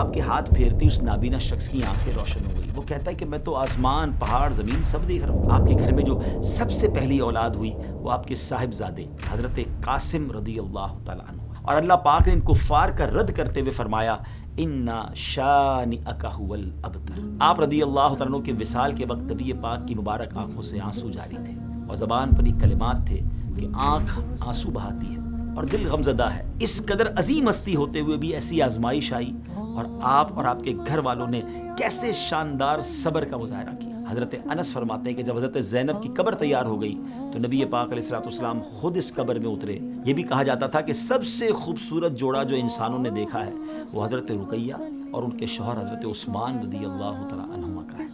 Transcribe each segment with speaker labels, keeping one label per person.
Speaker 1: آپ کے ہاتھ پھیرتے اس نابینا شخص کی آنکھیں روشن ہو گئی. وہ کہتا ہے کہ میں تو آسمان پہاڑ زمین سب دیکھ رہا ہوں. آپ کے گھر میں جو سب سے پہلی اولاد ہوئی وہ آپ کے صاحبزادے حضرت قاسم رضی اللہ تعالیٰ عنہ. اور اللہ پاک نے ان کفار کا رد کرتے ہوئے فرمایا اِنَّ شَانِئَكَ هُوَ الْأَبْتَرُ. آپ رضی اللہ تعالیٰ عنہ کے وصال کے وقت نبی پاک کی مبارک آنکھوں سے آنسو جاری تھے اور زبان پر یہ کلمات تھے کہ آنکھ آنسو بہاتی ہے اور دل غمزدہ ہے. اس قدر عظیم ہستی ہوتے ہوئے بھی ایسی آزمائش آئی اور آپ اور آپ کے گھر والوں نے کیسے شاندار صبر کا مظاہرہ کیا. حضرت انس فرماتے ہیں کہ جب حضرت زینب کی قبر تیار ہو گئی تو نبی پاک علیہ الصلوۃ والسلام خود اس قبر میں اترے. یہ بھی کہا جاتا تھا کہ سب سے خوبصورت جوڑا جو انسانوں نے دیکھا ہے وہ حضرت رقیہ اور ان کے شوہر حضرت عثمان رضی اللہ تعالیٰ عنہما کا ہے.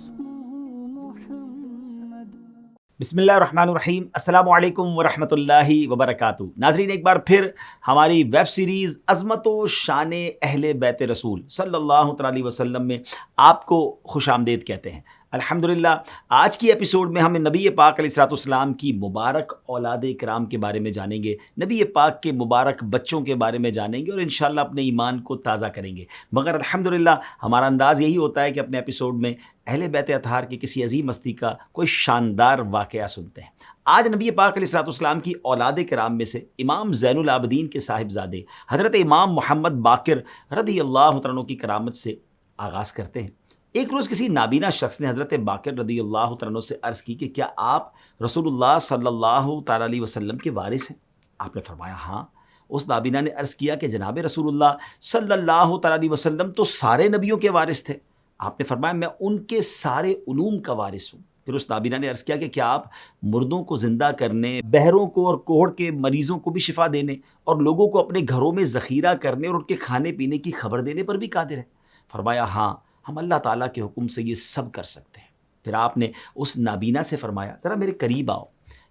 Speaker 1: بسم اللہ الرحمن الرحیم. السلام علیکم ورحمۃ اللہ وبرکاتہ. ناظرین، ایک بار پھر ہماری ویب سیریز عظمت و شان اہل بیت رسول صلی اللہ تعالی علیہ وسلم میں آپ کو خوش آمدید کہتے ہیں. الحمدللہ آج کی ایپیسوڈ میں ہم نبی پاک علیہ الصلوۃ والسلام کی مبارک اولاد کرام کے بارے میں جانیں گے، نبی پاک کے مبارک بچوں کے بارے میں جانیں گے اور انشاءاللہ اپنے ایمان کو تازہ کریں گے. مگر الحمدللہ ہمارا انداز یہی ہوتا ہے کہ اپنے ایپیسوڈ میں اہل بیت اطہار کی کسی عظیم ہستی کا کوئی شاندار واقعہ سنتے ہیں. آج نبی پاک علیہ الصلوۃ والسلام کی اولاد کرام میں سے امام زین العابدین کے صاحبزادے حضرت امام محمد باقر رضی اللہ عنہ کی کرامت سے آغاز کرتے ہیں. ایک روز کسی نابینا شخص نے حضرت باقر رضی اللہ عنہ سے عرض کی کہ کیا آپ رسول اللہ صلی اللہ تعالی علیہ وسلم کے وارث ہیں؟ آپ نے فرمایا ہاں. اس نابینا نے عرض کیا کہ جناب رسول اللہ صلی اللہ تعالی علیہ وسلم تو سارے نبیوں کے وارث تھے. آپ نے فرمایا میں ان کے سارے علوم کا وارث ہوں. پھر اس نابینا نے عرض کیا کہ کیا آپ مردوں کو زندہ کرنے، بہروں کو اور کوہڑ کے مریضوں کو بھی شفا دینے اور لوگوں کو اپنے گھروں میں ذخیرہ کرنے اور ان کے کھانے پینے کی خبر دینے پر بھی قادر ہیں؟ فرمایا ہاں، ہم اللہ تعالیٰ کے حکم سے یہ سب کر سکتے ہیں. پھر آپ نے اس نابینا سے فرمایا ذرا میرے قریب آؤ.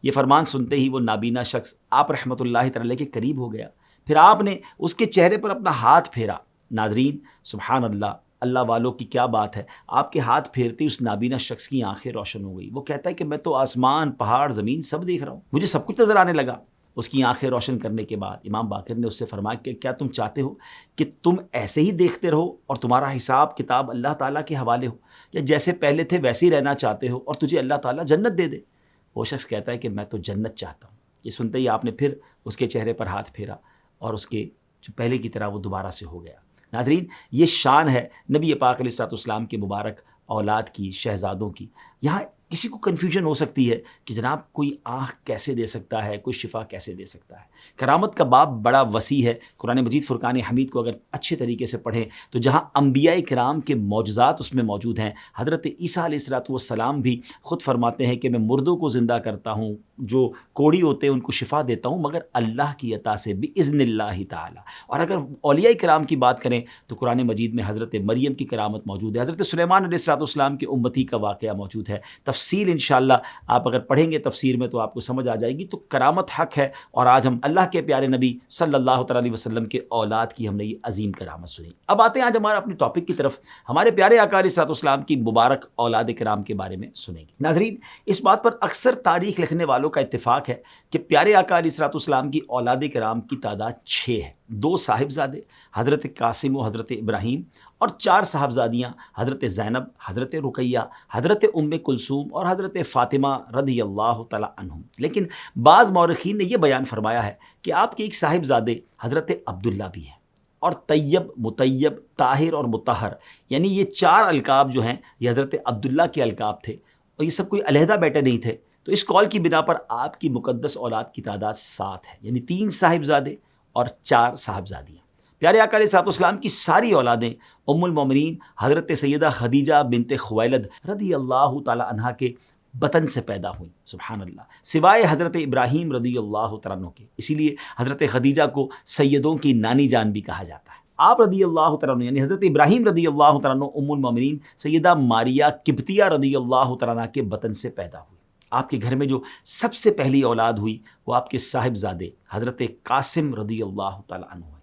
Speaker 1: یہ فرمان سنتے ہی وہ نابینا شخص آپ رحمۃ اللہ تعالی کے قریب ہو گیا. پھر آپ نے اس کے چہرے پر اپنا ہاتھ پھیرا. ناظرین سبحان اللہ، اللہ والوں کی کیا بات ہے. آپ کے ہاتھ پھیرتے اس نابینا شخص کی آنکھیں روشن ہو گئی. وہ کہتا ہے کہ میں تو آسمان پہاڑ زمین سب دیکھ رہا ہوں، مجھے سب کچھ نظر آنے لگا. اس کی آنکھیں روشن کرنے کے بعد امام باقر نے اس سے فرمایا کہ کیا تم چاہتے ہو کہ تم ایسے ہی دیکھتے رہو اور تمہارا حساب کتاب اللہ تعالیٰ کے حوالے ہو، یا جیسے پہلے تھے ویسے ہی رہنا چاہتے ہو اور تجھے اللہ تعالیٰ جنت دے دے؟ وہ شخص کہتا ہے کہ میں تو جنت چاہتا ہوں. یہ سنتے ہی آپ نے پھر اس کے چہرے پر ہاتھ پھیرا اور اس کے جو پہلے کی طرح وہ دوبارہ سے ہو گیا. ناظرین یہ شان ہے نبی پاک علیہ الصلوۃ والسلام کے مبارک اولاد کی، شہزادوں کی. یہاں کسی کو کنفیوژن ہو سکتی ہے کہ جناب کوئی آنکھ کیسے دے سکتا ہے، کوئی شفا کیسے دے سکتا ہے. کرامت کا باب بڑا وسیع ہے. قرآن مجید فرقان حمید کو اگر اچھے طریقے سے پڑھیں تو جہاں انبیاء کرام کے معجزات اس میں موجود ہیں، حضرت عیسیٰ علیہ الصلوۃ والسلام بھی خود فرماتے ہیں کہ میں مردوں کو زندہ کرتا ہوں، جو کوڑی ہوتے ہیں ان کو شفا دیتا ہوں، مگر اللہ کی عطا سے باذن اللہ تعالی. اور اگر اولیاء کرام کی بات کریں تو قرآن مجید میں حضرت مریم کی کرامت موجود ہے، حضرت سلیمان علیہ الصلوۃ والسلام کے امتی کا واقعہ موجود ہے. تفصیل انشاءاللہ آپ اگر پڑھیں گے تفسیر میں تو آپ کو سمجھ آ جائے گی. تو کرامت حق ہے اور آج ہم اللہ کے پیارے نبی صلی اللہ تعالی علیہ وسلم کے اولاد کی ہم نے یہ عظیم کرامت سنی. اب آتے ہیں آج ہمارا اپنے ٹاپک کی طرف. ہمارے پیارے آقا علیہ الصلوۃ والسلام کی مبارک اولاد کرام کے بارے میں سنیں گے. ناظرین اس بات پر اکثر تاریخ لکھنے والوں کا اتفاق ہے کہ پیارے آقا علیہ الصلوۃ والسلام کی اولاد کرام کی تعداد 6 ہے. 2 صاحبزادے حضرت قاسم و حضرت ابراہیم اور 4 صاحبزادیاں حضرت زینب، حضرت رقیہ، حضرت ام کلثوم اور حضرت فاطمہ رضی اللہ تعالی عنہم. لیکن بعض مورخین نے یہ بیان فرمایا ہے کہ آپ کے ایک صاحبزادے حضرت عبداللہ بھی ہیں. اور طیب، مطیب، طاہر اور مطہر، یعنی یہ 4 القاب جو ہیں یہ حضرت عبداللہ کے القاب تھے اور یہ سب کوئی علیحدہ بیٹے نہیں تھے. تو اس قول کی بنا پر آپ کی مقدس اولاد کی تعداد 7 ہے، یعنی 3 صاحبزادے اور 4 صاحبزادیاں. پیارے آقا علیہ الصلوۃ والسلام کی ساری اولادیں ام المومنین حضرت سیدہ خدیجہ بنت خویلد رضی اللہ تعالی عنہا کے بطن سے پیدا ہوئیں. سبحان اللہ، سوائے حضرت ابراہیم رضی اللہ تعالیٰ عنہ کے. اسی لیے حضرت خدیجہ کو سیدوں کی نانی جان بھی کہا جاتا ہے. آپ رضی اللہ تعالیٰ عنہ یعنی حضرت ابراہیم رضی اللہ تعالیٰ عنہ ام المومنین سیدہ ماریہ قبطیہ رضی اللہ تعالیٰ عنہ کے بطن سے پیدا ہوئی. آپ کے گھر میں جو سب سے پہلی اولاد ہوئی وہ آپ کے صاحبزادے حضرت قاسم رضی اللہ تعالیٰ عنہ ہیں.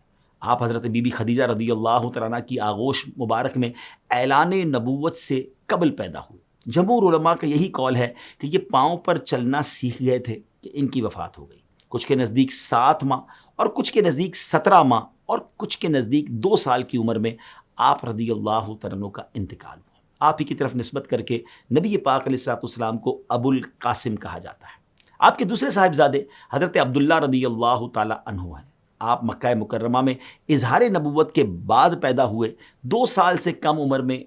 Speaker 1: آپ حضرت بی بی خدیجہ رضی اللہ تعالیٰ عنہ کی آغوش مبارک میں اعلان نبوت سے قبل پیدا ہوئے. جمہور علماء کا یہی قول ہے کہ یہ پاؤں پر چلنا سیکھ گئے تھے کہ ان کی وفات ہو گئی. کچھ کے نزدیک 7 ماہ اور کچھ کے نزدیک 17 ماہ اور کچھ کے نزدیک 2 سال کی عمر میں آپ رضی اللہ تعالیٰ عنہ کا انتقال ہوا۔ آپ ہی کی طرف نسبت کر کے نبی پاک علیہ الصلوۃ والسلام کو ابو القاسم کہا جاتا ہے۔ آپ کے دوسرے صاحبزادے حضرت عبداللہ رضی اللہ تعالیٰ عنہ ہیں۔ آپ مکہ مکرمہ میں اظہار نبوت کے بعد پیدا ہوئے، 2 سال سے کم عمر میں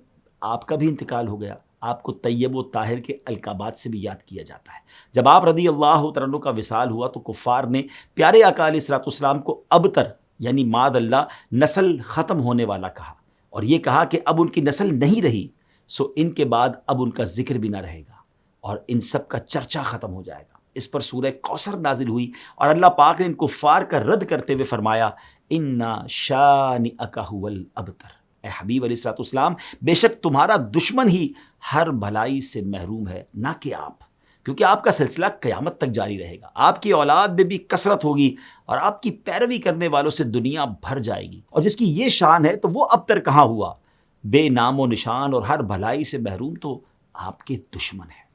Speaker 1: آپ کا بھی انتقال ہو گیا۔ آپ کو طیب و طاہر کے القابات سے بھی یاد کیا جاتا ہے۔ جب آپ رضی اللہ تعالیٰ عنہ کا وصال ہوا تو کفار نے پیارے آقا علیہ الصلوۃ والسلام کو ابتر یعنی معاذ اللہ نسل ختم ہونے والا کہا، اور یہ کہا کہ اب ان کی نسل نہیں رہی سو ان کے بعد اب ان کا ذکر بھی نہ رہے گا اور ان سب کا چرچا ختم ہو جائے گا۔ اس پر سورہ کوثر نازل ہوئی اور اللہ پاک نے ان کفار کا رد کرتے ہوئے فرمایا انا شانئک ھو الابتر، اے حبیب علیہ الصلوۃ والسلام بے شک تمہارا دشمن ہی ہر بھلائی سے محروم ہے، نہ کہ آپ، کیونکہ آپ کا سلسلہ قیامت تک جاری رہے گا، آپ کی اولاد میں بھی کثرت ہوگی اور آپ کی پیروی کرنے والوں سے دنیا بھر جائے گی، اور جس کی یہ شان ہے تو وہ ابتر کہاں ہوا، بے نام و نشان اور ہر بھلائی سے محروم تو آپ کے دشمن ہیں۔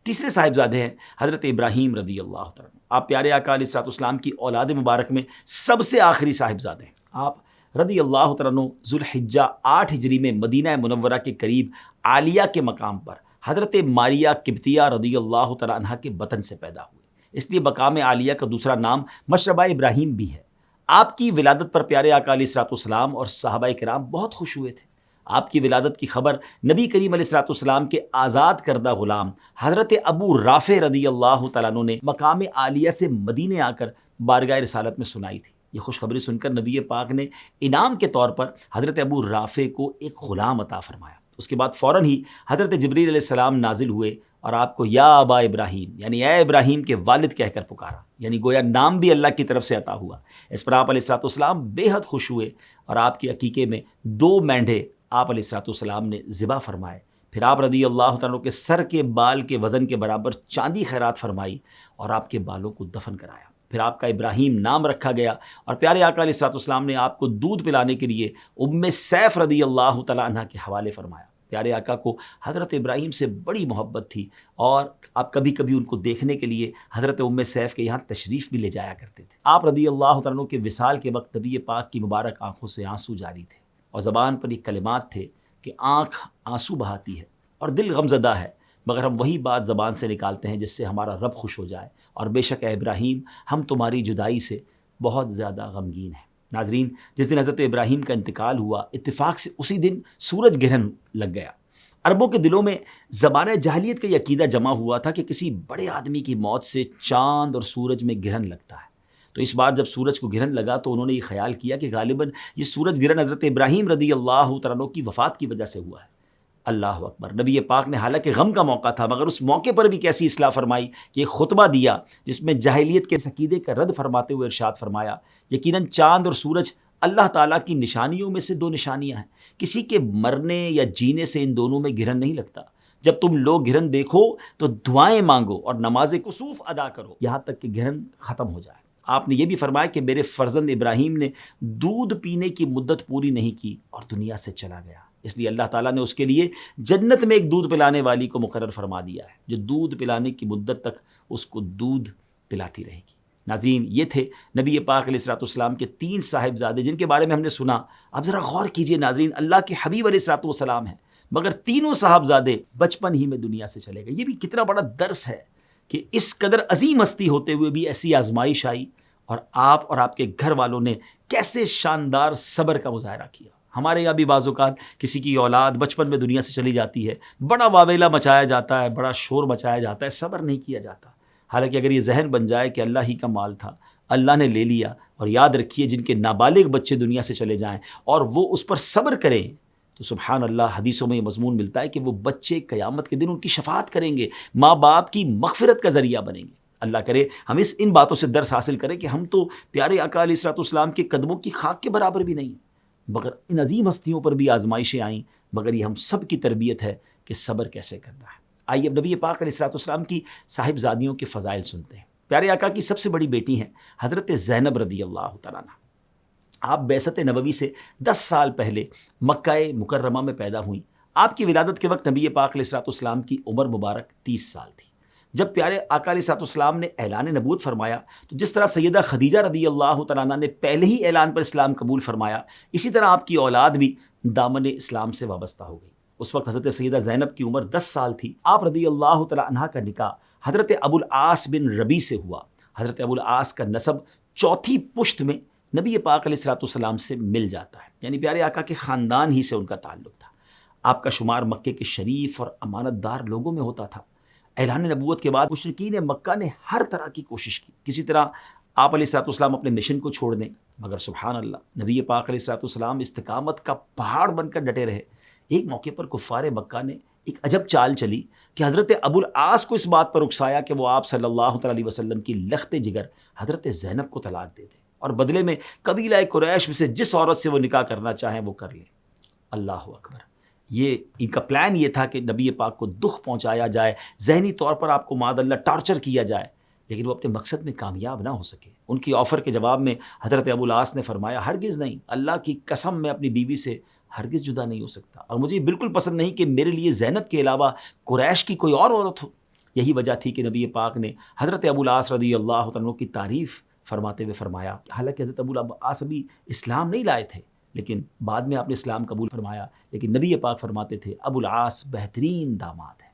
Speaker 1: تیسرے صاحبزادے ہیں حضرت ابراہیم رضی اللہ تعالیٰ عنہ۔ آپ پیارے آقا علیہ الصلوۃ والسلام کی اولاد مبارک میں سب سے آخری صاحبزادے ہیں۔ آپ رضی اللہ تعالیٰ عنہ ذوالحجہ 8 ہجری میں مدینہ منورہ کے قریب عالیہ کے مقام پر حضرت ماریہ قبطیہ رضی اللہ تعالیٰ عنہ کے بطن سے پیدا ہوئے، اس لیے مقام عالیہ کا دوسرا نام مشربہ ابراہیم بھی ہے۔ آپ کی ولادت پر پیارے آقا علیہ الصلوۃ والسلام اور صحابہ کرام بہت خوش ہوئے تھے۔ آپ کی ولادت کی خبر نبی کریم علیہ الصلوۃ والسلام کے آزاد کردہ غلام حضرت ابو رافع رضی اللہ تعالیٰ عنہ نے مقام عالیہ سے مدینے آ کر بارگاہ رسالت میں سنائی تھی۔ یہ خوشخبری سن کر نبی پاک نے انعام کے طور پر حضرت ابو رافع کو ایک غلام عطا فرمایا۔ اس کے بعد فوراً ہی حضرت جبریل علیہ السلام نازل ہوئے اور آپ کو یا ابا ابراہیم یعنی اے ابراہیم کے والد کہہ کر پکارا، یعنی گویا نام بھی اللہ کی طرف سے عطا ہوا۔ اس پر آپ علیہ الصلوۃ والسلام بے حد خوش ہوئے اور آپ کے عقیقے میں 2 مینڈھے آپ علیہ الصلوۃ والسلام نے ذبح فرمائے۔ پھر آپ رضی اللہ تعالیٰ کے سر کے بال کے وزن کے برابر چاندی خیرات فرمائی اور آپ کے بالوں کو دفن کرایا۔ پھر آپ کا ابراہیم نام رکھا گیا اور پیارے آقا علیہ الصلوۃ والسلام نے آپ کو دودھ پلانے کے لیے ام سیف رضی اللہ تعالیٰ عنہ کے حوالے فرمایا۔ پیارے آقا کو حضرت ابراہیم سے بڑی محبت تھی اور آپ کبھی کبھی ان کو دیکھنے کے لیے حضرت ام سیف کے یہاں تشریف بھی لے جایا کرتے تھے۔ آپ رضی اللہ تعالیٰ کے وصال کے وقت نبی پاک کی مبارک آنکھوں سے آنسو جاری تھے اور زبان پر یہ کلمات تھے کہ آنکھ آنسو بہاتی ہے اور دل غمزدہ ہے، مگر ہم وہی بات زبان سے نکالتے ہیں جس سے ہمارا رب خوش ہو جائے، اور بے شک اے ابراہیم ہم تمہاری جدائی سے بہت زیادہ غمگین ہیں۔ ناظرین، جس دن حضرت ابراہیم کا انتقال ہوا اتفاق سے اسی دن سورج گرہن لگ گیا۔ عربوں کے دلوں میں زمانہ جاہلیت کا یہ عقیدہ جمع ہوا تھا کہ کسی بڑے آدمی کی موت سے چاند اور سورج میں گرہن لگتا ہے، تو اس بار جب سورج کو گرہن لگا تو انہوں نے یہ خیال کیا کہ غالباً یہ سورج گرہن حضرت ابراہیم رضی اللہ تعالیٰ عنہ کی وفات کی وجہ سے ہوا ہے۔ اللہ اکبر! نبی پاک نے حالانکہ غم کا موقع تھا مگر اس موقع پر بھی کیسی اصلاح فرمائی کہ ایک خطبہ دیا جس میں جاہلیت کے عقیدے کا رد فرماتے ہوئے ارشاد فرمایا یقیناً چاند اور سورج اللہ تعالیٰ کی نشانیوں میں سے 2 نشانیاں ہیں، کسی کے مرنے یا جینے سے ان دونوں میں گرہن نہیں لگتا۔ جب تم لوگ گرہن دیکھو تو دعائیں مانگو اور نماز کسوف ادا کرو یہاں تک کہ گرہن ختم ہو جائے۔ آپ نے یہ بھی فرمایا کہ میرے فرزند ابراہیم نے دودھ پینے کی مدت پوری نہیں کی اور دنیا سے چلا گیا، اس لیے اللہ تعالیٰ نے اس کے لیے جنت میں ایک دودھ پلانے والی کو مقرر فرما دیا ہے جو دودھ پلانے کی مدت تک اس کو دودھ پلاتی رہے گی۔ ناظرین، یہ تھے نبی پاک علیہ الصلوۃ والسلام کے 3 صاحبزادے جن کے بارے میں ہم نے سنا۔ اب ذرا غور کیجئے ناظرین، اللہ کے حبیب علیہ الصلوۃ والسلام ہیں مگر تینوں صاحبزادے بچپن ہی میں دنیا سے چلے گئے۔ یہ بھی کتنا بڑا درس ہے کہ اس قدر عظیم ہستی ہوتے ہوئے بھی ایسی آزمائش آئی اور آپ کے گھر والوں نے کیسے شاندار صبر کا مظاہرہ کیا۔ ہمارے یہاں بھی بعض اوقات کسی کی اولاد بچپن میں دنیا سے چلی جاتی ہے، بڑا واویلا مچایا جاتا ہے، بڑا شور مچایا جاتا ہے، صبر نہیں کیا جاتا۔ حالانکہ اگر یہ ذہن بن جائے کہ اللہ ہی کا مال تھا، اللہ نے لے لیا، اور یاد رکھیے جن کے نابالغ بچے دنیا سے چلے جائیں اور وہ اس پر صبر کریں تو سبحان اللہ حدیثوں میں یہ مضمون ملتا ہے کہ وہ بچے قیامت کے دن ان کی شفاعت کریں گے، ماں باپ کی مغفرت کا ذریعہ بنیں گے۔ اللہ کرے ہم ان باتوں سے درس حاصل کریں کہ ہم تو پیارے آقا علیہ الصلوۃ والسلام کے قدموں کی خاک کے برابر بھی نہیں، مگر ان عظیم ہستیوں پر بھی آزمائشیں آئیں، مگر یہ ہم سب کی تربیت ہے کہ صبر کیسے کرنا ہے۔ آئیے اب نبی پاک علیہ الصلوۃ والسلام کی صاحبزادیوں کے فضائل سنتے ہیں۔ پیارے آقا کی سب سے بڑی بیٹی ہیں حضرت زینب رضی اللہ تعالیٰ عنہ۔ آپ بعثت نبوی سے 10 سال پہلے مکہ مکرمہ میں پیدا ہوئیں۔ آپ کی ولادت کے وقت نبی پاک علیہ الصلوۃ والسلام کی عمر مبارک 30 سال تھی۔ جب پیارے آقا علیہ الصلوۃ والسلام نے اعلان نبوت فرمایا تو جس طرح سیدہ خدیجہ رضی اللہ تعالیٰ عنہ نے پہلے ہی اعلان پر اسلام قبول فرمایا، اسی طرح آپ کی اولاد بھی دامن اسلام سے وابستہ ہو گئی۔ اس وقت حضرت سیدہ زینب کی عمر 10 سال تھی۔ آپ رضی اللہ تعالیٰ عنہ کا نکاح حضرت ابو العاص بن ربیع سے ہوا۔ حضرت ابو العاص کا نسب چوتھی پشت میں نبی پاک علیہ الصلوۃ والسلام سے مل جاتا ہے، یعنی پیارے آقا کے خاندان ہی سے ان کا تعلق تھا۔ آپ کا شمار مکے کے شریف اور امانت دار لوگوں میں ہوتا تھا۔ اعلان نبوت کے بعد مشرکین مکہ نے ہر طرح کی کوشش کی، کسی طرح آپ علیہ الصلوۃ والسلام اپنے مشن کو چھوڑ دیں، مگر سبحان اللہ نبی پاک علیہ الصلوۃ والسلام استقامت کا پہاڑ بن کر ڈٹے رہے۔ ایک موقع پر کفار مکہ نے ایک عجب چال چلی کہ حضرت ابو العاص کو اس بات پر اکسایا کہ وہ آپ صلی اللہ تعالیٰ علیہ وسلم کی لخت جگر حضرت زینب کو طلاق دے دیں اور بدلے میں قبیلہ قریش میں سے جس عورت سے وہ نکاح کرنا چاہیں وہ کر لیں۔ اللہ اکبر! یہ ان کا پلان یہ تھا کہ نبی پاک کو دکھ پہنچایا جائے، ذہنی طور پر آپ کو معاذ اللہ ٹارچر کیا جائے، لیکن وہ اپنے مقصد میں کامیاب نہ ہو سکے۔ ان کی آفر کے جواب میں حضرت ابو العاص نے فرمایا، ہرگز نہیں، اللہ کی قسم میں اپنی بیوی سے ہرگز جدا نہیں ہو سکتا، اور مجھے بالکل پسند نہیں کہ میرے لیے زینب کے علاوہ قریش کی کوئی اور عورت ہو۔ یہی وجہ تھی کہ نبی پاک نے حضرت ابو العاص رضی اللہ عنہ کی تعریف فرماتے ہوئے فرمایا، حالانکہ حضرت ابو العاص ابھی اسلام نہیں لائے تھے، لیکن بعد میں آپ نے اسلام قبول فرمایا، لیکن نبی پاک فرماتے تھے ابو العاص بہترین داماد ہے۔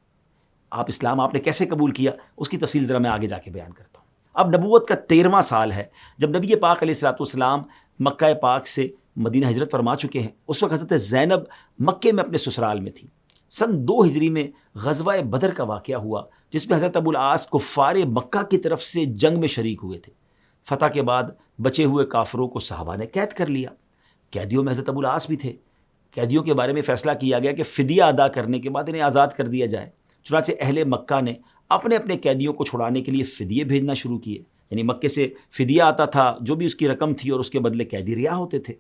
Speaker 1: آپ نے کیسے قبول کیا اس کی تفصیل ذرا میں آگے جا کے بیان کرتا ہوں۔ اب نبوت کا 13واں سال ہے جب نبی پاک علیہ الصلوۃ والسلام مکہ پاک سے مدینہ ہجرت فرما چکے ہیں۔ اس وقت حضرت زینب مکے میں اپنے سسرال میں تھی۔ سن 2 ہجری میں غزوہ بدر کا واقعہ ہوا، جس میں حضرت ابو العاص کفار مکہ کی طرف سے جنگ میں شریک ہوئے تھے۔ فتح کے بعد بچے ہوئے کافروں کو صحابہ نے قید کر لیا۔ قیدیوں میں حضرت ابو العاص بھی تھے۔ قیدیوں کے بارے میں فیصلہ کیا گیا کہ فدیہ ادا کرنے کے بعد انہیں آزاد کر دیا جائے۔ چنانچہ اہل مکہ نے اپنے اپنے قیدیوں کو چھڑانے کے لیے فدیے بھیجنا شروع کیے، یعنی مکے سے فدیہ آتا تھا جو بھی اس کی رقم تھی، اور اس کے بدلے قیدی رہا ہوتے تھے۔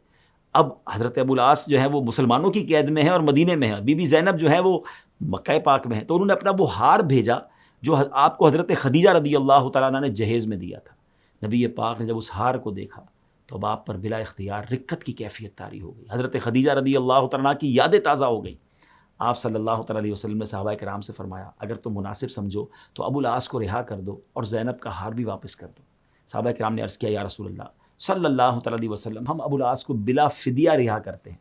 Speaker 1: اب حضرت ابو العاص جو ہے وہ مسلمانوں کی قید میں ہے اور مدینے میں ہے، بی بی زینب جو ہے وہ مکہ پاک میں ہے، تو انہوں نے اپنا وہ ہار بھیجا جو آپ کو حضرت خدیجہ رضی اللہ تعالیٰ عنہ نے جہیز میں دیا تھا۔ نبی پاک نے جب اس ہار کو دیکھا تو اب آپ پر بلا اختیار رقت کی کیفیت طاری ہو گئی۔ حضرت خدیجہ رضی اللہ تعالیٰ عنہ کی یادیں تازہ ہو گئیں۔ آپ صلی اللہ تعالیٰ علیہ وسلم نے صحابہ کرام سے فرمایا، اگر تم مناسب سمجھو تو ابو العاص کو رہا کر دو اور زینب کا ہار بھی واپس کر دو۔ صحابہ کرام نے عرض کیا، یا رسول اللہ صلی اللہ تعالیٰ علیہ وسلم، ہم ابو العاص کو بلا فدیہ رہا کرتے ہیں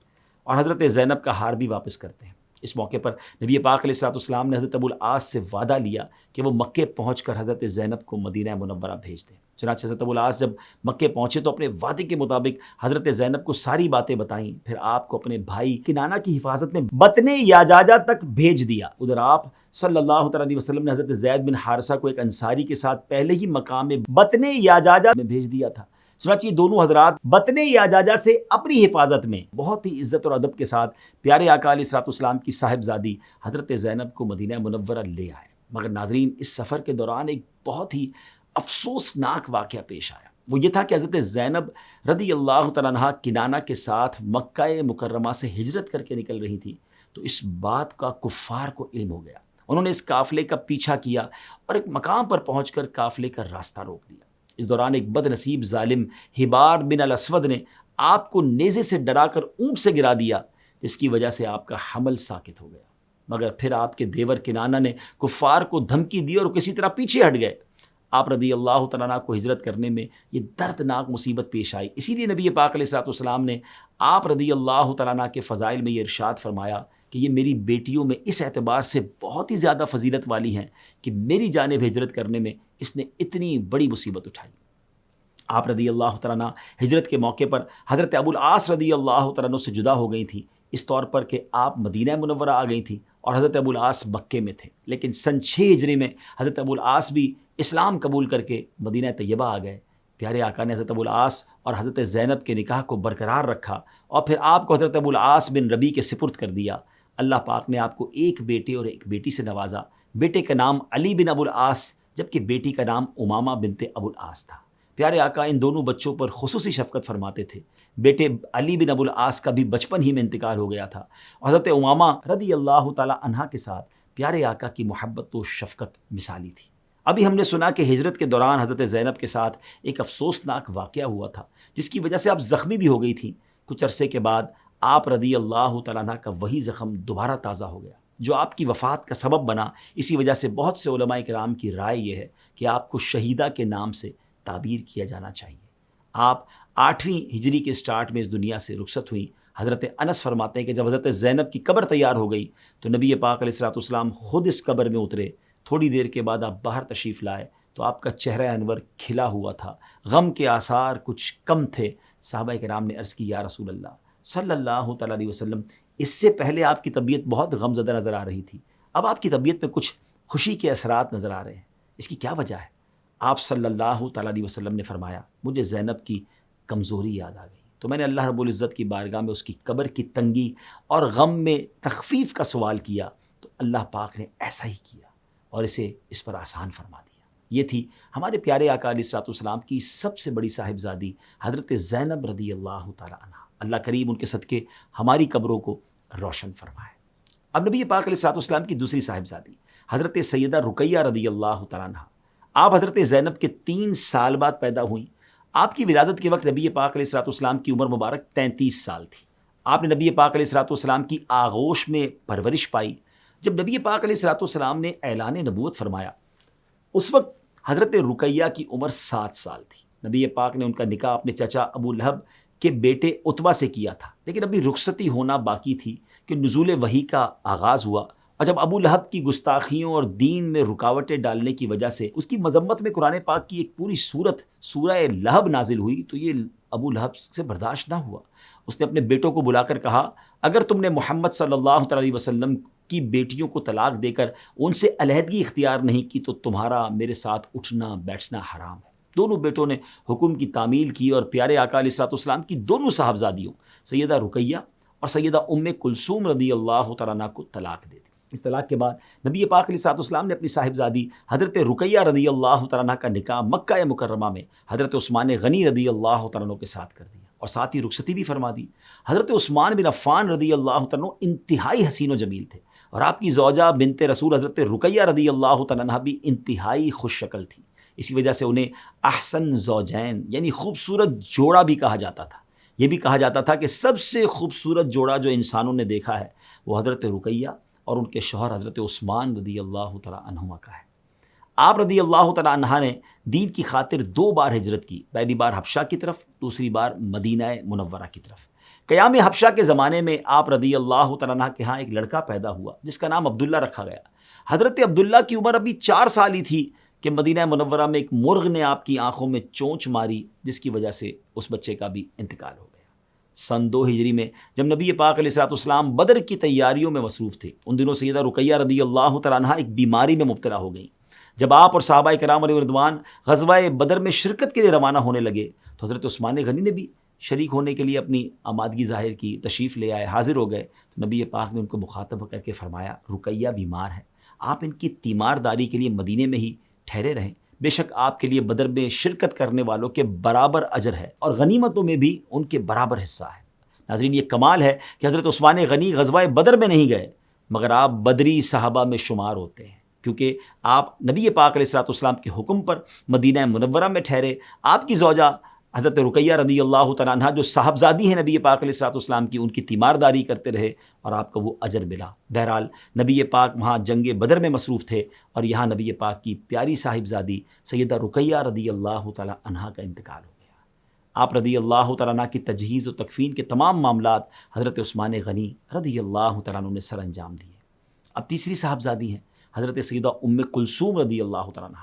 Speaker 1: اور حضرت زینب کا ہار بھی واپس کرتے ہیں۔ اس موقع پر نبی پاک علیہ الصلوۃ والسلام نے حضرت ابو العاص سے وعدہ لیا کہ وہ مکے پہنچ کر حضرت زینب کو مدینہ منورہ بھیج دیں۔ چنانچہ حضرت ابو العاص جب مکے پہنچے تو اپنے وعدے کے مطابق حضرت زینب کو ساری باتیں بتائیں، پھر آپ کو اپنے بھائی کنانہ کی حفاظت میں بطن یاجاجہ تک بھیج دیا۔ ادھر آپ صلی اللہ تعالیٰ علیہ وسلم نے حضرت زید بن حارثہ کو ایک انصاری کے ساتھ پہلے ہی مقام بطن یاجاجہ میں بھیج دیا تھا۔ چنانچہ یہ دونوں حضرات بطن یاجاجہ سے اپنی حفاظت میں بہت ہی عزت اور ادب کے ساتھ پیارے آقا علیہ الصلوۃ والسلام کی صاحبزادی حضرت زینب کو مدینہ منورہ لے آئے۔ مگر ناظرین، اس سفر کے دوران ایک بہت ہی افسوسناک واقعہ پیش آیا۔ وہ یہ تھا کہ حضرت زینب رضی اللہ تعالیٰ عنہا کنانہ کے ساتھ مکہ مکرمہ سے ہجرت کر کے نکل رہی تھی، تو اس بات کا کفار کو علم ہو گیا۔ انہوں نے اس قافلے کا پیچھا کیا اور ایک مقام پر پہنچ کر قافلے کا راستہ روک دیا۔ اس دوران ایک بد نصیب ظالم حبار بن الاسود نے آپ کو نیزے سے ڈرا کر اونٹ سے گرا دیا، جس کی وجہ سے آپ کا حمل ساقط ہو گیا۔ مگر پھر آپ کے دیور کنانہ نے کفار کو دھمکی دی اور کسی طرح پیچھے ہٹ گئے۔ آپ رضی اللہ تعالیٰ عنہ کو ہجرت کرنے میں یہ دردناک مصیبت پیش آئی۔ اسی لیے نبی پاک علیہ الصلوۃ والسلام نے آپ رضی اللہ تعالیٰ عنہ کے فضائل میں یہ ارشاد فرمایا کہ یہ میری بیٹیوں میں اس اعتبار سے بہت ہی زیادہ فضیلت والی ہیں کہ میری جانب ہجرت کرنے میں اس نے اتنی بڑی مصیبت اٹھائی۔ آپ رضی اللہ تعالیٰ عنہ ہجرت کے موقع پر حضرت ابو العاص رضی اللہ تعالیٰ عنہ سے جدا ہو گئی تھیں، اس طور پر کہ آپ مدینہ منورہ آ گئی تھیں اور حضرت ابو العاص مکے میں تھے۔ لیکن سن 6 ہجری میں حضرت ابو العاص بھی اسلام قبول کر کے مدینہ طیبہ آ گئے۔ پیارے آقا نے حضرت ابو العاص اور حضرت زینب کے نکاح کو برقرار رکھا اور پھر آپ کو حضرت ابو العاص بن ربیع کے سپرد کر دیا۔ اللہ پاک نے آپ کو ایک بیٹے اور ایک بیٹی سے نوازا۔ بیٹے کا نام علی بن ابو العاص جبکہ بیٹی کا نام امامہ بنت ابو العاص تھا۔ پیارے آقا ان دونوں بچوں پر خصوصی شفقت فرماتے تھے۔ بیٹے علی بن ابو العاص کا بھی بچپن ہی میں انتقال ہو گیا تھا اور حضرت امامہ رضی اللہ تعالی عنہا کے ساتھ پیارے آقا کی محبت و شفقت مثالی تھی۔ ابھی ہم نے سنا کہ ہجرت کے دوران حضرت زینب کے ساتھ ایک افسوسناک واقعہ ہوا تھا، جس کی وجہ سے آپ زخمی بھی ہو گئی تھیں۔ کچھ عرصے کے بعد آپ رضی اللہ تعالیٰ عنہ کا وہی زخم دوبارہ تازہ ہو گیا۔ جو آپ کی وفات کا سبب بنا. اسی وجہ سے بہت سے علماء کرام کی رائے یہ ہے کہ آپ کو شہیدہ کے نام سے تعبیر کیا جانا چاہیے. آپ 8ویں ہجری کے سٹارٹ میں اس دنیا سے رخصت ہوئیں. حضرت انس فرماتے ہیں کہ جب حضرت زینب کی قبر تیار ہو گئی تو نبی پاک علیہ الصلوۃ والسلام خود اس قبر میں اترے. تھوڑی دیر کے بعد آپ باہر تشریف لائے تو آپ کا چہرہ انور کھلا ہوا تھا، غم کے آثار کچھ کم تھے. صحابہ کرام نے عرض کی یا رسول اللہ صلی اللہ تعالیٰ علیہ وسلم، اس سے پہلے آپ کی طبیعت بہت غم زدہ نظر آ رہی تھی، اب آپ کی طبیعت میں کچھ خوشی کے اثرات نظر آ رہے ہیں، اس کی کیا وجہ ہے؟ آپ صلی اللہ تعالیٰ علیہ وسلم نے فرمایا مجھے زینب کی کمزوری یاد آ گئی تو میں نے اللہ رب العزت کی بارگاہ میں اس کی قبر کی تنگی اور غم میں تخفیف کا سوال کیا تو اللہ پاک نے ایسا ہی کیا اور اسے اس پر آسان فرما دیا. یہ تھی ہمارے پیارے آقا علیہ الصلوۃ والسلام کی سب سے بڑی صاحبزادی حضرت زینب رضی اللہ تعالیٰ عنہ. اللہ کریم ان کے صدقے ہماری قبروں کو روشن فرمائے. اب نبی پاک علیہ الصلوۃ والسلام کی دوسری صاحبزادی حضرت سیدہ رقیہ رضی اللہ تعالیٰ عنہ. آپ حضرت زینب کے 3 سال بعد پیدا ہوئیں. آپ کی ولادت کے وقت نبی پاک علیہ الصلوۃ والسلام کی عمر مبارک 33 سال تھی. آپ نے نبی پاک علیہ الصلوۃ والسلام کی آغوش میں پرورش پائی. جب نبی پاک علیہ الصلوۃ والسلام نے اعلان نبوت فرمایا اس وقت حضرت رقیہ کی عمر 7 سال تھی. نبی پاک نے ان کا نکاح اپنے چچا ابو لہب کے بیٹے عتبہ سے کیا تھا، لیکن ابھی رخصتی ہونا باقی تھی کہ نزول وحی کا آغاز ہوا. اور جب ابو لہب کی گستاخیوں اور دین میں رکاوٹیں ڈالنے کی وجہ سے اس کی مذمت میں قرآن پاک کی ایک پوری سورت سورہ لہب نازل ہوئی تو یہ ابو لہب سے برداشت نہ ہوا. اس نے اپنے بیٹوں کو بلا کر کہا اگر تم نے محمد صلی اللہ علیہ وسلم کی بیٹیوں کو طلاق دے کر ان سے علیحدگی اختیار نہیں کی تو تمہارا میرے ساتھ اٹھنا بیٹھنا حرام ہے. دونوں بیٹوں نے حکم کی تعمیل کی اور پیارے آقا علیہ الصلوۃ والسلام کی دونوں صاحبزادیوں سیدہ رقیہ اور سیدہ ام کلثوم رضی اللہ تعالیٰ عنہ کو طلاق دے دی. اس طلاق کے بعد نبی پاک علیہ الصلوۃ والسلام نے اپنی صاحبزادی حضرت رقیہ رضی اللہ تعالیٰ عنہ کا نکاح مکہ مکرمہ میں حضرت عثمان غنی رضی اللہ تعالیٰ عنہ کے ساتھ کر دیا اور ساتھ ہی رخصتی بھی فرما دی. حضرت عثمان بن عفان رضی اللہ تعالیٰ عنہ انتہائی حسین و جمیل تھے اور آپ کی زوجہ بنت رسول حضرت رقیہ رضی اللہ تعالیٰ عنہ بھی انتہائی خوش شکل تھی. اسی وجہ سے انہیں احسن زوجین یعنی خوبصورت جوڑا بھی کہا جاتا تھا. یہ بھی کہا جاتا تھا کہ سب سے خوبصورت جوڑا جو انسانوں نے دیکھا ہے وہ حضرت رقیہ اور ان کے شوہر حضرت عثمان رضی اللہ تعالیٰ عنہما کا ہے. آپ رضی اللہ تعالیٰ عنہ نے دین کی خاطر 2 بار ہجرت کی، پہلی بار حبشہ کی طرف، دوسری بار مدینہ منورہ کی طرف. قیام حبشہ کے زمانے میں آپ رضی اللہ تعالیٰ عنہ کے ہاں ایک لڑکا پیدا ہوا جس کا نام عبداللہ رکھا گیا. حضرت عبداللہ کی عمر ابھی 4 سال ہی تھی کہ مدینہ منورہ میں ایک مرغ نے آپ کی آنکھوں میں چونچ ماری جس کی وجہ سے اس بچے کا بھی انتقال ہو گیا. سن 2 ہجری میں جب نبی پاک علیہ الصلوۃ والسلام بدر کی تیاریوں میں مصروف تھے ان دنوں سیدہ رقیہ رضی اللہ تعالیٰ عنہ ایک بیماری میں مبتلا ہو گئیں. جب آپ اور صحابہ کرام علیہ رضوان غزوہ بدر میں شرکت کے لیے روانہ ہونے لگے تو حضرت عثمان غنی نے بھی شریک ہونے کے لیے اپنی آمادگی ظاہر کی، تشریف لے آئے، حاضر ہو گئے. تو نبی پاک نے ان کو مخاطب کر کے فرمایا رقیہ بیمار ہے، آپ ان کی تیمارداری کے لیے مدینے میں ہی ٹھہرے رہیں، بے شک آپ کے لیے بدر میں شرکت کرنے والوں کے برابر اجر ہے اور غنیمتوں میں بھی ان کے برابر حصہ ہے. ناظرین یہ کمال ہے کہ حضرت عثمان غنی غزوہ بدر میں نہیں گئے مگر آپ بدری صحابہ میں شمار ہوتے ہیں کیونکہ آپ نبی پاک علیہ الصلوۃ والسلام کے حکم پر مدینہ منورہ میں ٹھہرے. آپ کی زوجہ حضرت رقیہ رضی اللہ تعالیٰ عنہ جو صاحبزادی ہیں نبی پاک علیہ الصلوۃ والسلام کی، ان کی تیمارداری کرتے رہے اور آپ کا وہ اجر ملا. بہرحال نبی پاک وہاں جنگ بدر میں مصروف تھے اور یہاں نبی پاک کی پیاری صاحبزادی سیدہ رقیہ رضی اللہ تعالیٰ عنہ کا انتقال ہو گیا. آپ رضی اللہ تعالیٰ عنہ کی تجہیز و تکفین کے تمام معاملات حضرت عثمان غنی رضی اللہ تعالیٰ عنہ نے سر انجام دیے. اب تیسری صاحبزادی ہیں حضرت سیدہ ام کلثوم رضی اللہ تعالیٰ عنہ.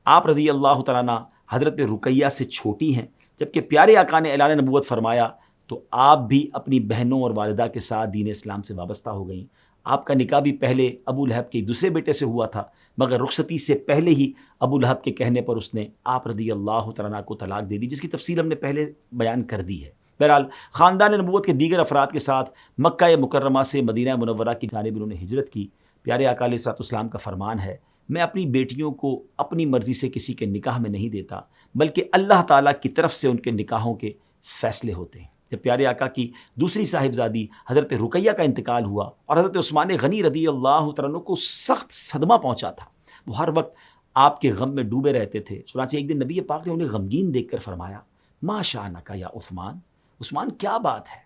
Speaker 1: آپ رضی اللہ تعالیٰ عنہ حضرت رقیہ سے چھوٹی ہیں. جبکہ پیارے آقا نے اعلان نبوت فرمایا تو آپ بھی اپنی بہنوں اور والدہ کے ساتھ دین اسلام سے وابستہ ہو گئیں. آپ کا نکاح بھی پہلے ابو لہب کے دوسرے بیٹے سے ہوا تھا مگر رخصتی سے پہلے ہی ابو لہب کے کہنے پر اس نے آپ رضی اللہ تعالیٰ عنہ کو طلاق دے دی جس کی تفصیل ہم نے پہلے بیان کر دی ہے. بہرحال خاندان نبوت کے دیگر افراد کے ساتھ مکہ مکرمہ سے مدینہ منورہ کی جانب انہوں نے ہجرت کی. پیارے آقا علیہ الصلوۃ والسلام کا فرمان ہے میں اپنی بیٹیوں کو اپنی مرضی سے کسی کے نکاح میں نہیں دیتا بلکہ اللہ تعالیٰ کی طرف سے ان کے نکاحوں کے فیصلے ہوتے ہیں. جب پیارے آقا کی دوسری صاحبزادی حضرت رقیہ کا انتقال ہوا اور حضرت عثمان غنی رضی اللہ تعالیٰ عنہ کو سخت صدمہ پہنچا تھا، وہ ہر وقت آپ کے غم میں ڈوبے رہتے تھے. چنانچہ ایک دن نبی پاک نے انہیں غمگین دیکھ کر فرمایا ما شأنک یا عثمان، عثمان کیا بات ہے؟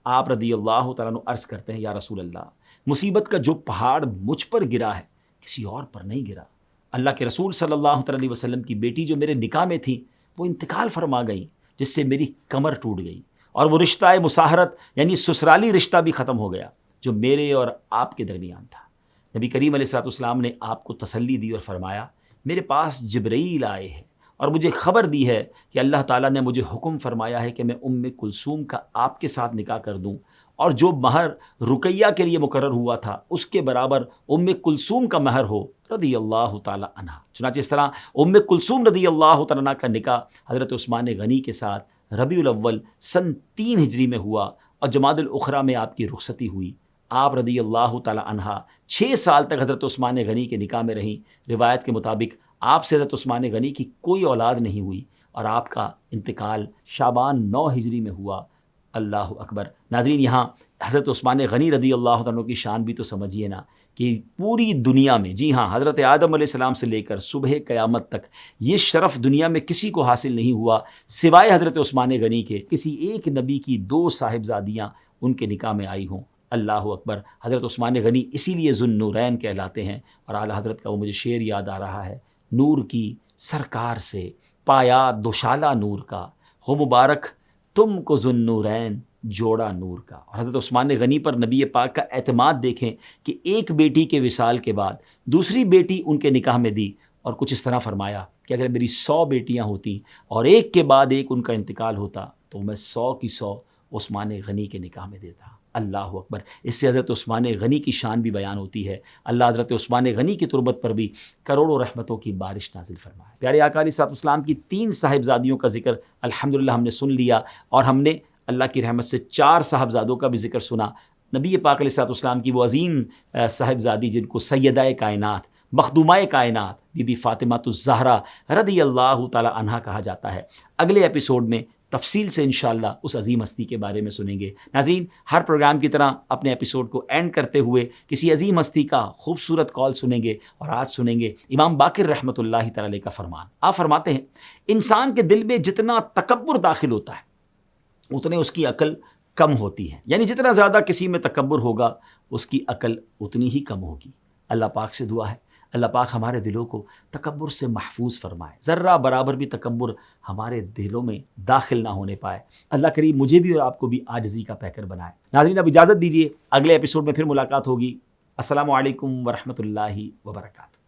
Speaker 1: آپ رضی اللہ تعالیٰ عنہ عرض کرتے ہیں یا رسول اللہ مصیبت کا جو پہاڑ مجھ پر گرا ہے کسی اور پر نہیں گرا. اللہ کے رسول صلی اللہ علیہ وسلم کی بیٹی جو میرے نکاح میں تھی وہ انتقال فرما گئی جس سے میری کمر ٹوٹ گئی اور وہ رشتہ مساہرت یعنی سسرالی رشتہ بھی ختم ہو گیا جو میرے اور آپ کے درمیان تھا. نبی کریم علیہ الصلوۃ والسلام نے آپ کو تسلی دی اور فرمایا میرے پاس جبرائیل آئے ہیں اور مجھے خبر دی ہے کہ اللہ تعالیٰ نے مجھے حکم فرمایا ہے کہ میں کلثوم کا آپ کے ساتھ نکاح کر دوں اور جو مہر رقیہ کے لیے مقرر ہوا تھا اس کے برابر کلثوم کا مہر ہو رضی اللہ تعالیٰ عنہ. چنانچہ اس طرح کلثوم رضی اللہ تعالیٰ عنہ کا نکاح حضرت عثمان غنی کے ساتھ ربیع الاول سن 3 ہجری میں ہوا اور جمادی الاخری میں آپ کی رخصتی ہوئی. آپ رضی اللہ تعالیٰ عنہ 6 سال تک حضرت عثمان غنی کے نکاح میں رہیں. روایت کے مطابق آپ سے حضرت عثمان غنی کی کوئی اولاد نہیں ہوئی اور آپ کا انتقال شعبان 9 ہجری میں ہوا. اللہ اکبر. ناظرین یہاں حضرت عثمان غنی رضی اللہ عنہ کی شان بھی تو سمجھیے نا کہ پوری دنیا میں جی ہاں حضرت آدم علیہ السلام سے لے کر صبح قیامت تک یہ شرف دنیا میں کسی کو حاصل نہیں ہوا سوائے حضرت عثمان غنی کے کسی ایک نبی کی 2 صاحبزادیاں ان کے نکاح میں آئی ہوں. اللہ اکبر. حضرت عثمان غنی اسی لیے ذو النورین کہلاتے ہیں اور اعلیٰ حضرت کا وہ مجھے شعر یاد آ رہا ہے نور کی سرکار سے پایا دوشالہ نور کا ہو مبارک تم کو ذو النورین جوڑا نور کا. اور حضرت عثمان غنی پر نبی پاک کا اعتماد دیکھیں کہ ایک بیٹی کے وصال کے بعد دوسری بیٹی ان کے نکاح میں دی اور کچھ اس طرح فرمایا کہ اگر میری 100 بیٹیاں ہوتی اور ایک کے بعد ایک ان کا انتقال ہوتا تو میں 100 کی 100 عثمان غنی کے نکاح میں دیتا. اللہ اکبر. اس سے حضرت عثمان غنی کی شان بھی بیان ہوتی ہے. اللہ حضرت عثمان غنی کی تربت پر بھی کروڑوں رحمتوں کی بارش نازل فرمائے. پیارے آقا علیہ الصلوۃ والسلام کی 3 صاحبزادیوں کا ذکر الحمدللہ ہم نے سن لیا اور ہم نے اللہ کی رحمت سے 4 صاحبزادوں کا بھی ذکر سنا. نبی پاک علیہ الصلوۃ والسلام کی وہ عظیم صاحبزادی جن کو سیدہ کائنات مخدومہ کائنات بی بی فاطمہ الزہرا رضی اللہ تعالی عنہا کہا جاتا ہے. اگلے ایپیسوڈ میں تفصیل سے انشاءاللہ اس عظیم ہستی کے بارے میں سنیں گے. ناظرین ہر پروگرام کی طرح اپنے ایپیسوڈ کو اینڈ کرتے ہوئے کسی عظیم ہستی کا خوبصورت کال سنیں گے اور آج سنیں گے امام باقر رحمۃ اللہ تعالی کا فرمان. آپ فرماتے ہیں انسان کے دل میں جتنا تکبر داخل ہوتا ہے اتنے اس کی عقل کم ہوتی ہے. یعنی جتنا زیادہ کسی میں تکبر ہوگا اس کی عقل اتنی ہی کم ہوگی. اللہ پاک سے دعا ہے اللہ پاک ہمارے دلوں کو تکبر سے محفوظ فرمائے. ذرہ برابر بھی تکبر ہمارے دلوں میں داخل نہ ہونے پائے. اللہ کریم مجھے بھی اور آپ کو بھی عاجزی کا پیکر بنائے. ناظرین اب اجازت دیجیے اگلے ایپیسوڈ میں پھر ملاقات ہوگی. السلام علیکم ورحمۃ اللہ وبرکاتہ.